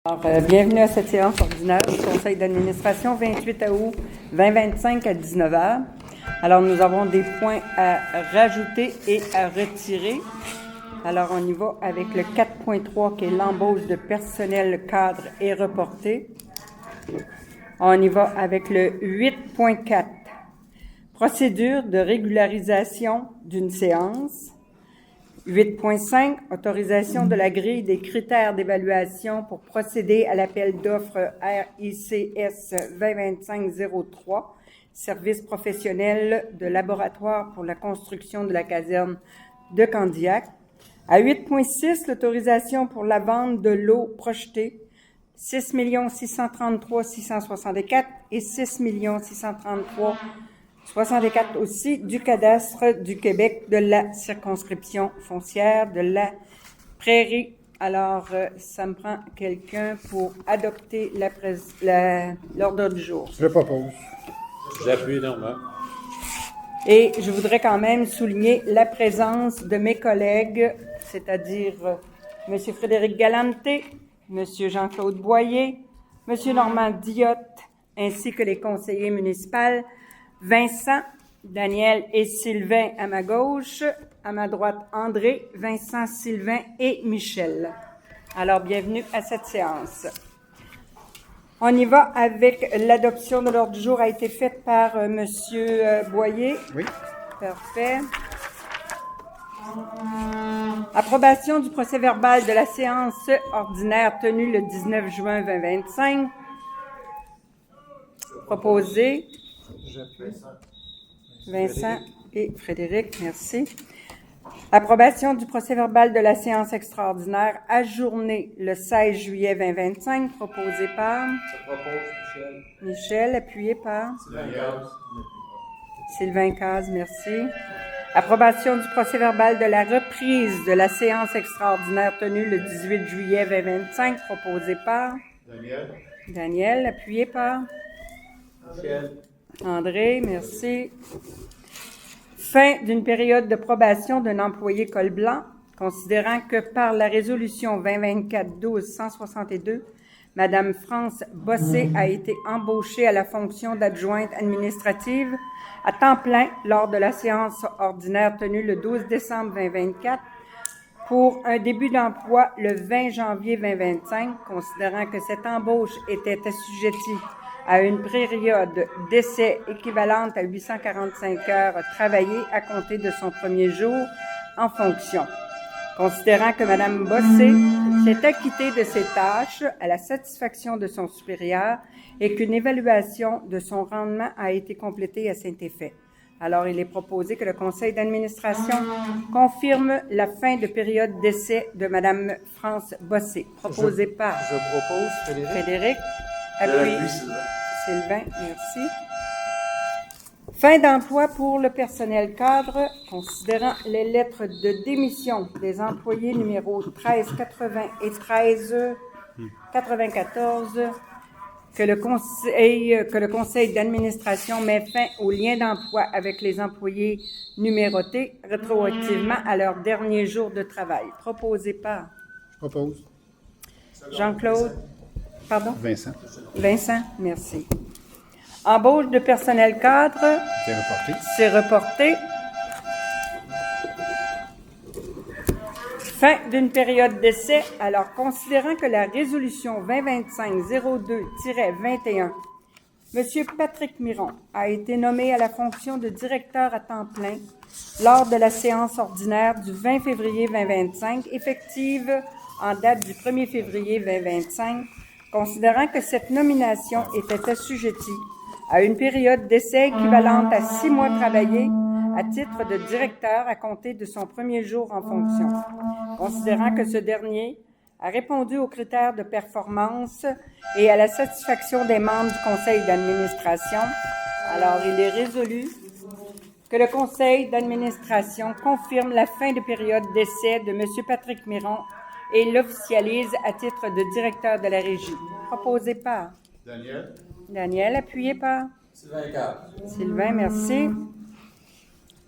Alors, bienvenue à cette séance ordinaire du Conseil d'administration 28 août 2025 à 19 h. Alors, nous avons des points à rajouter et à retirer. Alors, on y va avec le 4.3 qui est l'embauche de personnel cadre et reporté. On y va avec le 8.4, procédure de régularisation d'une séance. 8.5, autorisation de la grille des critères d'évaluation pour procéder à l'appel d'offres RICS 2025-03, service professionnel de laboratoire pour la construction de la caserne de Candiac. À 8.6, l'autorisation pour la vente de lots projetés 6 633 664 et 6 633 64 aussi du cadastre du Québec de la circonscription foncière de la Prairie. Alors, ça me prend quelqu'un pour adopter l'ordre du jour. Je propose. J'appuie, Normand. Et je voudrais quand même souligner la présence de mes collègues, c'est-à-dire M. Frédéric Galante, M. Jean-Claude Boyer, M. Normand Diotte, ainsi que les conseillers municipaux, Vincent, Daniel et Sylvain à ma gauche, à ma droite André, Vincent, Sylvain et Michel. Alors, bienvenue à cette séance. On y va avec l'adoption de l'ordre du jour a été faite par Monsieur Boyer. Oui. Parfait. Approbation du procès-verbal de la séance ordinaire tenue le 19 juin 2025. Proposé. Vincent et Frédéric, merci. Approbation du procès-verbal de la séance extraordinaire ajournée le 16 juillet 2025, proposé par Michel, appuyé par Sylvain Caz, merci. Approbation du procès-verbal de la reprise de la séance extraordinaire tenue le 18 juillet 2025, proposé par Daniel, appuyé par Michel. André, merci. Fin d'une période de probation d'un employé col blanc, considérant que par la résolution 2024-12-162, Madame France Bossé a été embauchée à la fonction d'adjointe administrative à temps plein lors de la séance ordinaire tenue le 12 décembre 2024 pour un début d'emploi le 20 janvier 2025, considérant que cette embauche était assujettie à une période d'essai équivalente à 845 heures travaillées à compter de son premier jour en fonction. Considérant que Mme Bossé s'est acquittée de ses tâches à la satisfaction de son supérieur et qu'une évaluation de son rendement a été complétée à cet effet. Alors, il est proposé que le conseil d'administration confirme la fin de période d'essai de Mme France Bossé, proposée par Je propose Frédéric. Appui. Sylvain, merci. Fin d'emploi pour le personnel cadre, considérant les lettres de démission des employés numéros 1380 et 1394, que le conseil d'administration met fin au lien d'emploi avec les employés numérotés rétroactivement à leur dernier jour de travail. Proposé par Je propose. Jean-Claude. Pardon? Vincent. Vincent, merci. Embauche de personnel cadre. C'est reporté. C'est reporté. Fin d'une période d'essai. Alors, considérant que la résolution 2025-02-21, M. Patrick Miron a été nommé à la fonction de directeur à temps plein lors de la séance ordinaire du 20 février 2025, effective en date du 1er février 2025, considérant que cette nomination était assujettie à une période d'essai équivalente à 6 mois travaillés à titre de directeur à compter de son premier jour en fonction. Considérant que ce dernier a répondu aux critères de performance et à la satisfaction des membres du conseil d'administration, alors il est résolu que le conseil d'administration confirme la fin de période d'essai de M. Patrick Miron et l'officialise à titre de directeur de la régie. Proposé par Daniel, appuyé par Sylvain Caz. Sylvain, merci.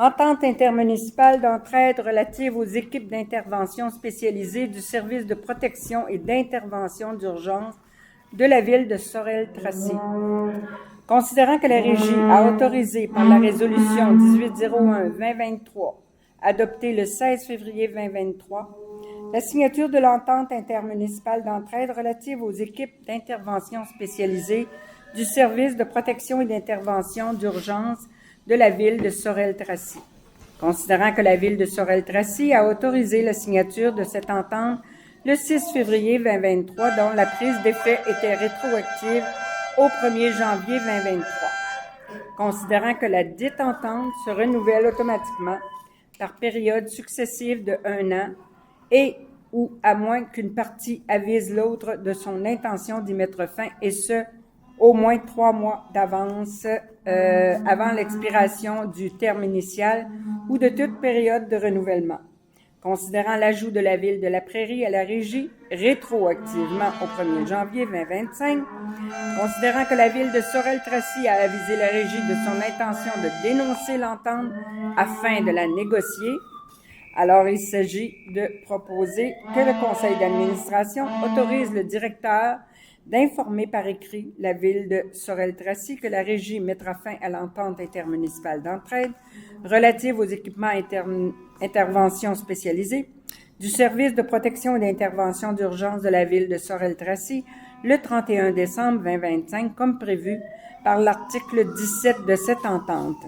Entente intermunicipale d'entraide relative aux équipes d'intervention spécialisées du service de protection et d'intervention d'urgence de la ville de Sorel-Tracy. Considérant que la Régie a autorisé par la résolution 1801-2023, adoptée le 16 février 2023, la signature de l'entente intermunicipale d'entraide relative aux équipes d'intervention spécialisées du service de protection et d'intervention d'urgence de la ville de Sorel-Tracy. Considérant que la ville de Sorel-Tracy a autorisé la signature de cette entente le 6 février 2023, dont la prise d'effet était rétroactive au 1er janvier 2023. Considérant que la dite entente se renouvelle automatiquement par période successive de 1 an et ou à moins qu'une partie avise l'autre de son intention d'y mettre fin, et ce, au moins 3 mois d'avance avant l'expiration du terme initial ou de toute période de renouvellement. Considérant l'ajout de la ville de La Prairie à la Régie rétroactivement au 1er janvier 2025, considérant que la ville de Sorel-Tracy a avisé la Régie de son intention de dénoncer l'entente afin de la négocier, alors il s'agit de proposer que le conseil d'administration autorise le directeur d'informer par écrit la ville de Sorel-Tracy que la Régie mettra fin à l'entente intermunicipale d'entraide relative aux équipements intervention spécialisés du service de protection et d'intervention d'urgence de la ville de Sorel-Tracy le 31 décembre 2025, comme prévu par l'article 17 de cette entente.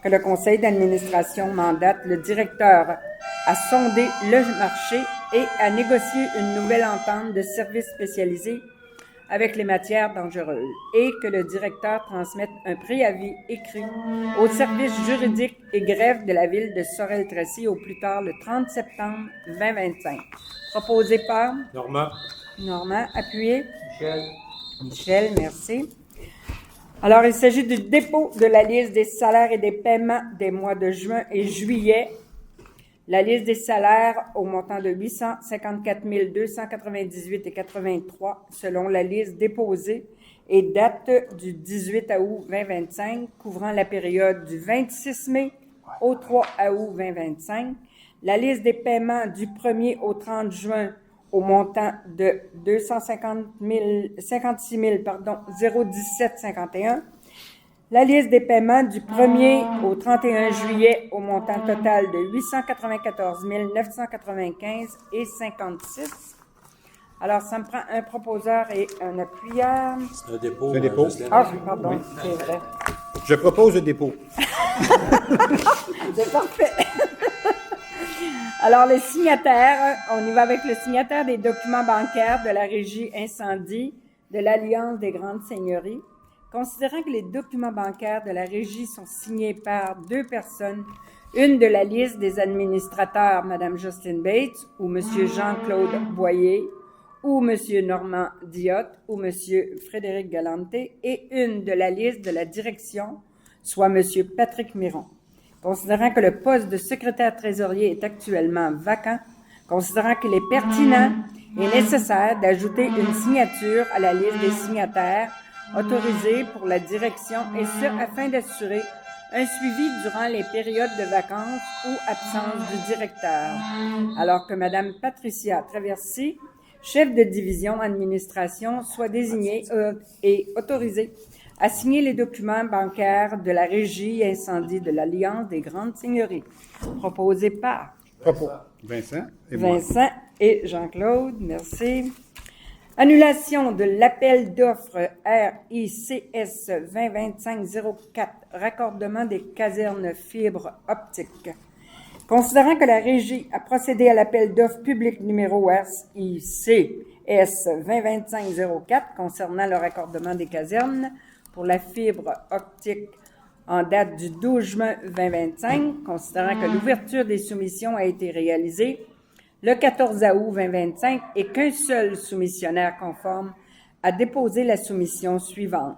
Que le conseil d'administration mandate le directeur à sonder le marché et à négocier une nouvelle entente de services spécialisés avec les matières dangereuses, et que le directeur transmette un préavis écrit au service juridique et greffe de la ville de Sorel-Tracy au plus tard le 30 septembre 2025. Proposé par Normand, appuyé Michel, merci. Alors, il s'agit du dépôt de la liste des salaires et des paiements des mois de juin et juillet. La liste des salaires au montant de 854 298,83 selon la liste déposée et date du 18 août 2025, couvrant la période du 26 mai au 3 août 2025. La liste des paiements du 1er au 30 juin au montant de 56 017,51. La liste des paiements du 1er au 31 juillet au montant total de 894 995,56. Alors, ça me prend un proposeur et un appuyeur. C'est un dépôt. C'est un dépôt. Ah, pardon, c'est vrai. Je propose le dépôt. C'est parfait. Alors, les signataires, on y va avec le signataire des documents bancaires de la Régie incendie de l'Alliance des grandes seigneuries. Considérant que les documents bancaires de la Régie sont signés par 2 personnes, une de la liste des administrateurs, Mme Justine Bates, ou M. Jean-Claude Boyer, ou M. Normand Diotte, ou M. Frédéric Galante, et une de la liste de la direction, soit M. Patrick Miron. Considérant que le poste de secrétaire trésorier est actuellement vacant, considérant qu'il est pertinent et nécessaire d'ajouter une signature à la liste des signataires autorisés pour la direction, et ce, afin d'assurer un suivi durant les périodes de vacances ou absence du directeur, alors que Mme Patricia Traversy, chef de division administration, soit désignée et autorisée à signer les documents bancaires de la Régie incendie de l'Alliance des grandes seigneuries, proposé par Vincent et Jean-Claude, merci. Annulation de l'appel d'offres RICS 2025-04, raccordement des casernes fibre optique. Considérant que la Régie a procédé à l'appel d'offres public numéro RICS 2025-04 concernant le raccordement des casernes pour la fibre optique en date du 12 juin 2025, considérant que l'ouverture des soumissions a été réalisée le 14 août 2025 et qu'un seul soumissionnaire conforme a déposé la soumission suivante.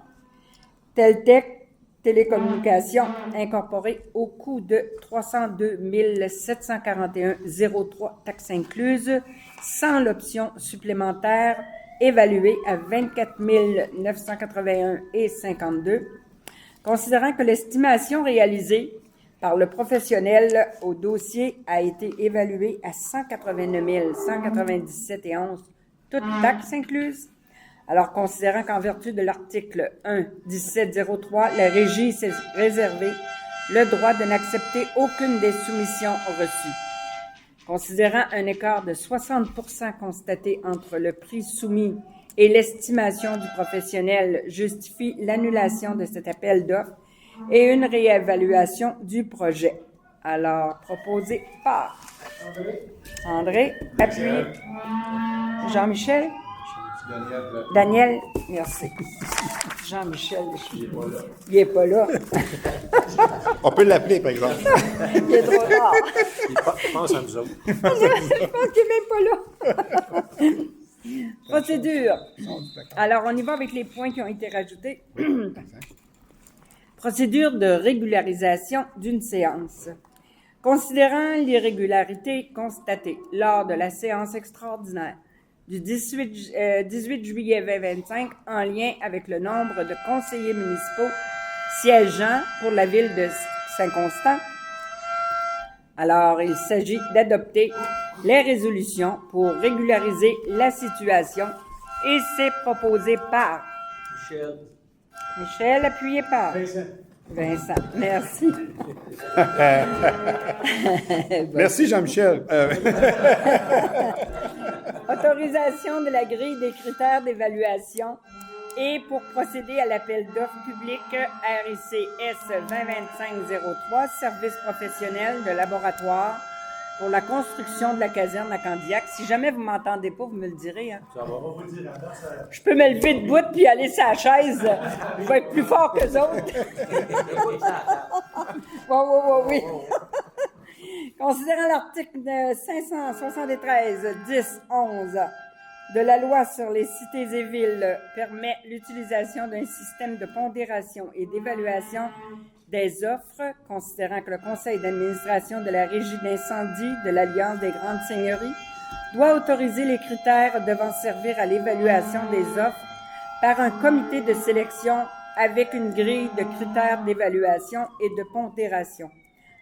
Teltec Télécommunications incorporée au coût de 302 741,03 taxes incluses, sans l'option supplémentaire évaluée à 24 981,52. Considérant que l'estimation réalisée par le professionnel au dossier a été évalué à 189 197,11 toutes taxes incluses. Alors, considérant qu'en vertu de l'article 1-1703, la Régie s'est réservé le droit de n'accepter aucune des soumissions reçues. Considérant un écart de 60% constaté entre le prix soumis et l'estimation du professionnel justifie l'annulation de cet appel d'offres et une réévaluation du projet. Alors, proposé par André, appuyé. Jean-Michel? Daniel, merci. Jean-Michel, il n'est pas là. On peut l'appeler, par exemple. Il est trop tard. Il pense à nous autres. Je pense qu'il n'est même pas là. Procédure. Alors, on y va avec les points qui ont été rajoutés. Procédure de régularisation d'une séance. Considérant l'irrégularité constatée lors de la séance extraordinaire du 18 juillet 2025 en lien avec le nombre de conseillers municipaux siégeant pour la ville de Saint-Constant, alors il s'agit d'adopter les résolutions pour régulariser la situation et c'est proposé par Michel, appuyé par Vincent. Merci. Merci, Jean-Michel. Autorisation de la grille des critères d'évaluation et pour procéder à l'appel d'offres public RICS 2025-03, service professionnel de laboratoire pour la construction de la caserne à Candiac. Si jamais vous m'entendez pas, vous me le direz. Hein? Ça va. Je peux me lever debout puis aller sur la chaise. Je vais être plus fort que autres. Oui. Considérant l'article 573, 10, 11 de la loi sur les cités et villes permet l'utilisation d'un système de pondération et d'évaluation des offres, considérant que le conseil d'administration de la Régie d'incendie de l'Alliance des grandes seigneuries doit autoriser les critères devant servir à l'évaluation des offres par un comité de sélection avec une grille de critères d'évaluation et de pondération,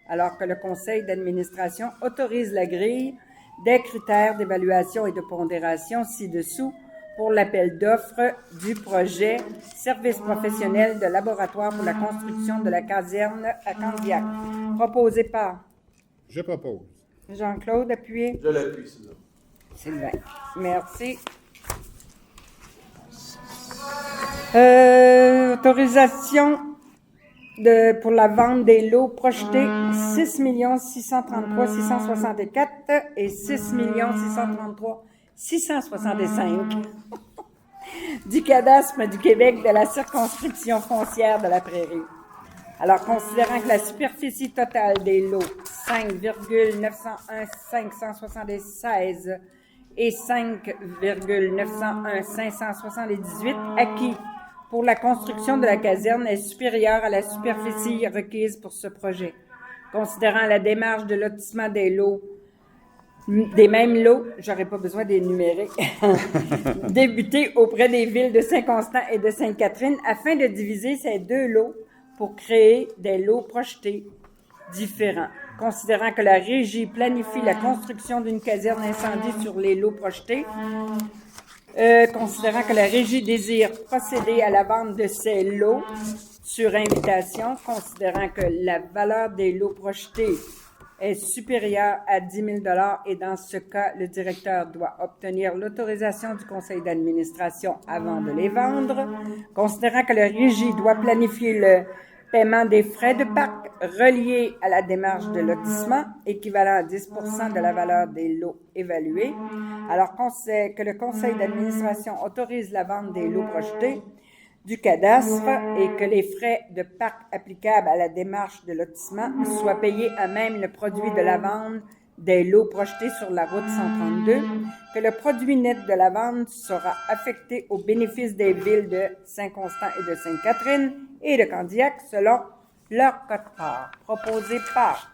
alors que le conseil d'administration autorise la grille des critères d'évaluation et de pondération ci-dessous pour l'appel d'offres du projet Service professionnel de laboratoire pour la construction de la caserne à Candiac, proposé par Je propose. Jean-Claude, appuyé. Je l'appuie, Sylvain. Sylvain. Merci. Autorisation pour la vente des lots projetés 6 633 664 et 6 633 665 du cadastre du Québec de la circonscription foncière de la Prairie. Alors, considérant que la superficie totale des lots 5,901 576 et 5,901 578 acquis pour la construction de la caserne est supérieure à la superficie requise pour ce projet. Considérant la démarche de lotissement des lots, des mêmes lots, j'aurais pas besoin d'énumérer, débuter auprès des villes de Saint-Constant et de Sainte-Catherine afin de diviser ces deux lots pour créer des lots projetés différents. Considérant que la Régie planifie la construction d'une caserne incendie sur les lots projetés, considérant que la Régie désire procéder à la vente de ces lots sur invitation, considérant que la valeur des lots projetés est supérieure à 10 000 $ et dans ce cas, le directeur doit obtenir l'autorisation du conseil d'administration avant de les vendre, considérant que la Régie doit planifier le paiement des frais de parc reliés à la démarche de lotissement, équivalent à 10 % de la valeur des lots évalués, alors que le conseil d'administration autorise la vente des lots projetés du cadastre et que les frais de parc applicables à la démarche de lotissement soient payés à même le produit de la vente des lots projetés sur la route 132, que le produit net de la vente sera affecté au bénéfice des villes de Saint-Constant et de Sainte-Catherine et de Candiac selon leur quote-part. Proposé par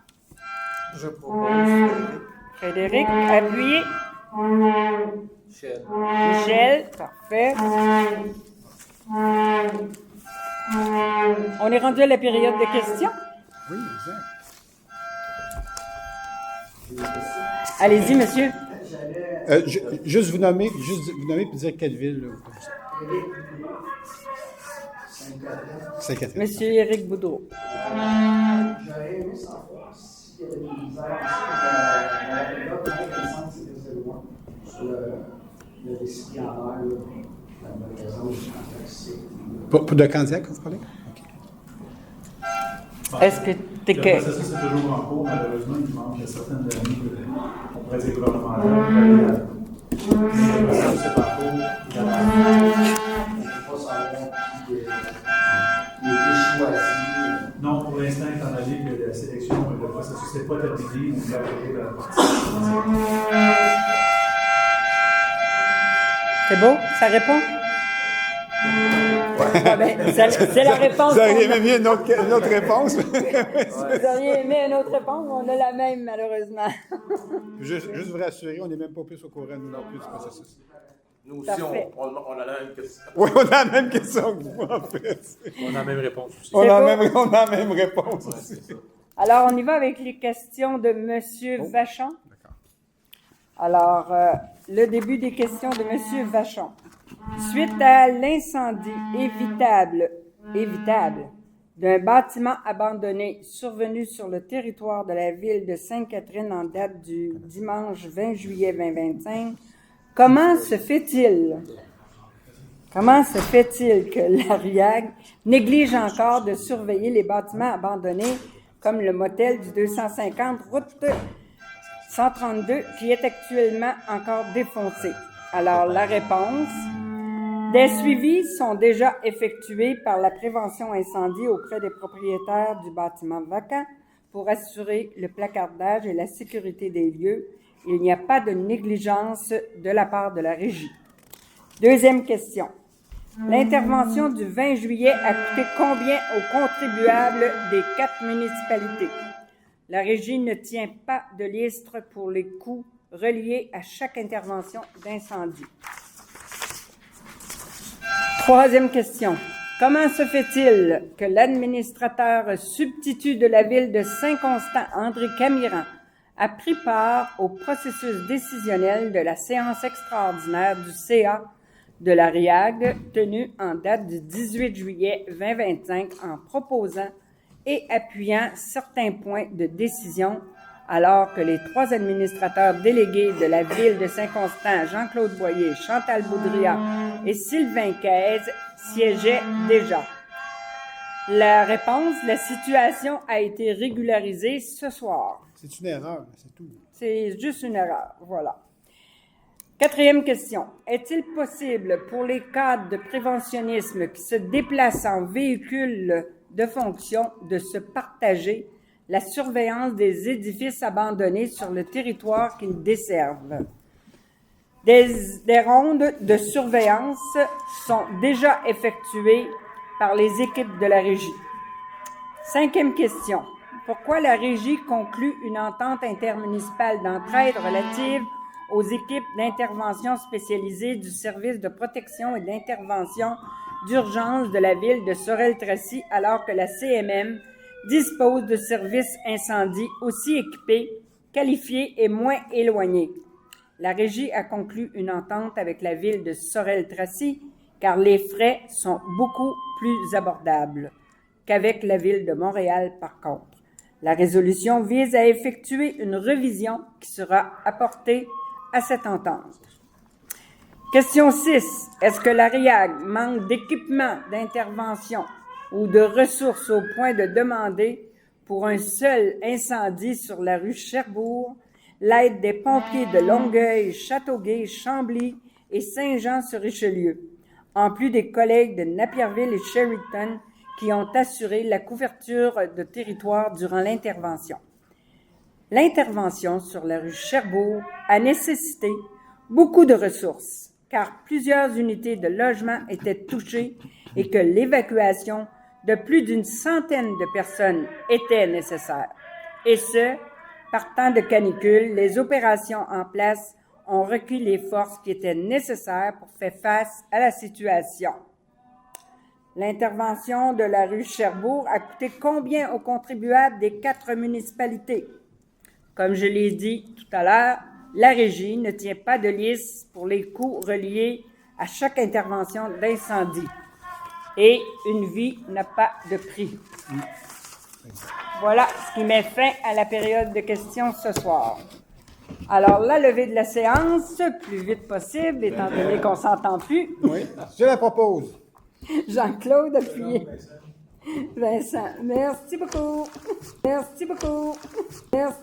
Je propose. Frédéric, appuyé. Michel. Michel, parfait. On est rendu à la période de questions. Oui, exact. Allez-y, monsieur. Juste vous nommer puis dire quelle ville. Là, comme ça. Sainte-Catherine. Monsieur Éric Boudreau. J'aurais aimé savoir s'il y avait des misères dans la période, mais c'était loin, sur le récipiendaire, la magasin, Pour de Candiac, vous parlez? OK. Est-ce que t'es Le que... processus est toujours en cours, malheureusement, il manque certaines années, on pourrait dire gouvernementales. Le processus est en cours. je ne peux pas savoir qui était choisi. Non, pour l'instant, étant donné que la sélection, le processus n'est pas terminé, nous avons la participation. C'est beau? Ça répond? Ah ben, c'est la réponse. Vous auriez aimé mieux une autre réponse? Vous auriez aimé une autre réponse, on a la même, malheureusement. Juste vous rassurer, on n'est même pas plus au courant, nous non plus, du processus. Nous aussi, Parfait. on a la même question. Oui, on a la même question que vous, en fait. On a la même réponse aussi. On a beau. la même réponse Ouais, aussi. c'est ça. Alors, on y va avec les questions de Monsieur Vachon. D'accord. Alors, le début des questions de Monsieur Vachon. Suite à l'incendie évitable d'un bâtiment abandonné survenu sur le territoire de la ville de Sainte-Catherine en date du dimanche 20 juillet 2025, comment se fait-il que la RIAG néglige encore de surveiller les bâtiments abandonnés comme le motel du 250 route 132 qui est actuellement encore défoncé? Alors, la réponse: des suivis sont déjà effectués par la prévention incendie auprès des propriétaires du bâtiment vacant pour assurer le placardage et la sécurité des lieux. Il n'y a pas de négligence de la part de la Régie. Deuxième question. L'intervention du 20 juillet a coûté combien aux contribuables des 4 municipalités? La Régie ne tient pas de liste pour les coûts reliés à chaque intervention d'incendie. Troisième question. Comment se fait-il que l'administrateur substitut de la ville de Saint-Constant, André Camiran, a pris part au processus décisionnel de la séance extraordinaire du CA de la RIAG tenue en date du 18 juillet 2025 en proposant et appuyant certains points de décision alors que les 3 administrateurs délégués de la ville de Saint-Constant, Jean-Claude Boyer, Chantal Boudria et Sylvain Caise, siégeaient déjà? La réponse: la situation a été régularisée ce soir. C'est une erreur, c'est tout. C'est juste une erreur, voilà. Quatrième question. Est-il possible pour les cadres de préventionnisme qui se déplacent en véhicule de fonction de se partager la surveillance des édifices abandonnés sur le territoire qu'ils desservent? Des rondes de surveillance sont déjà effectuées par les équipes de la Régie. Cinquième question. Pourquoi la Régie conclut une entente intermunicipale d'entraide relative aux équipes d'intervention spécialisées du service de protection et d'intervention d'urgence de la ville de Sorel-Tracy alors que la CMM dispose de services incendie aussi équipés, qualifiés et moins éloignés? La Régie a conclu une entente avec la ville de Sorel-Tracy car les frais sont beaucoup plus abordables qu'avec la ville de Montréal par contre. La résolution vise à effectuer une révision qui sera apportée à cette entente. Question 6. Est-ce que la RIAG manque d'équipement d'intervention ou de ressources au point de demander pour un seul incendie sur la rue Cherbourg l'aide des pompiers de Longueuil, Châteauguay, Chambly et Saint-Jean-sur-Richelieu, en plus des collègues de Napierville et Sheridan qui ont assuré la couverture de territoire durant l'intervention? L'intervention sur la rue Cherbourg a nécessité beaucoup de ressources, car plusieurs unités de logement étaient touchées et que l'évacuation de plus d'une centaine de personnes était nécessaire. Et ce, par temps de canicule, les opérations en place ont requis les forces qui étaient nécessaires pour faire face à la situation. L'intervention de la rue Cherbourg a coûté combien aux contribuables des 4 municipalités? Comme je l'ai dit tout à l'heure, la Régie ne tient pas de liste pour les coûts reliés à chaque intervention d'incendie. Et une vie n'a pas de prix. Voilà ce qui met fin à la période de questions ce soir. Alors, la levée de la séance, plus vite possible, étant donné qu'on ne s'entend plus. Oui, je la propose. Jean-Claude appuyé. Vincent, merci beaucoup. Merci beaucoup. Merci.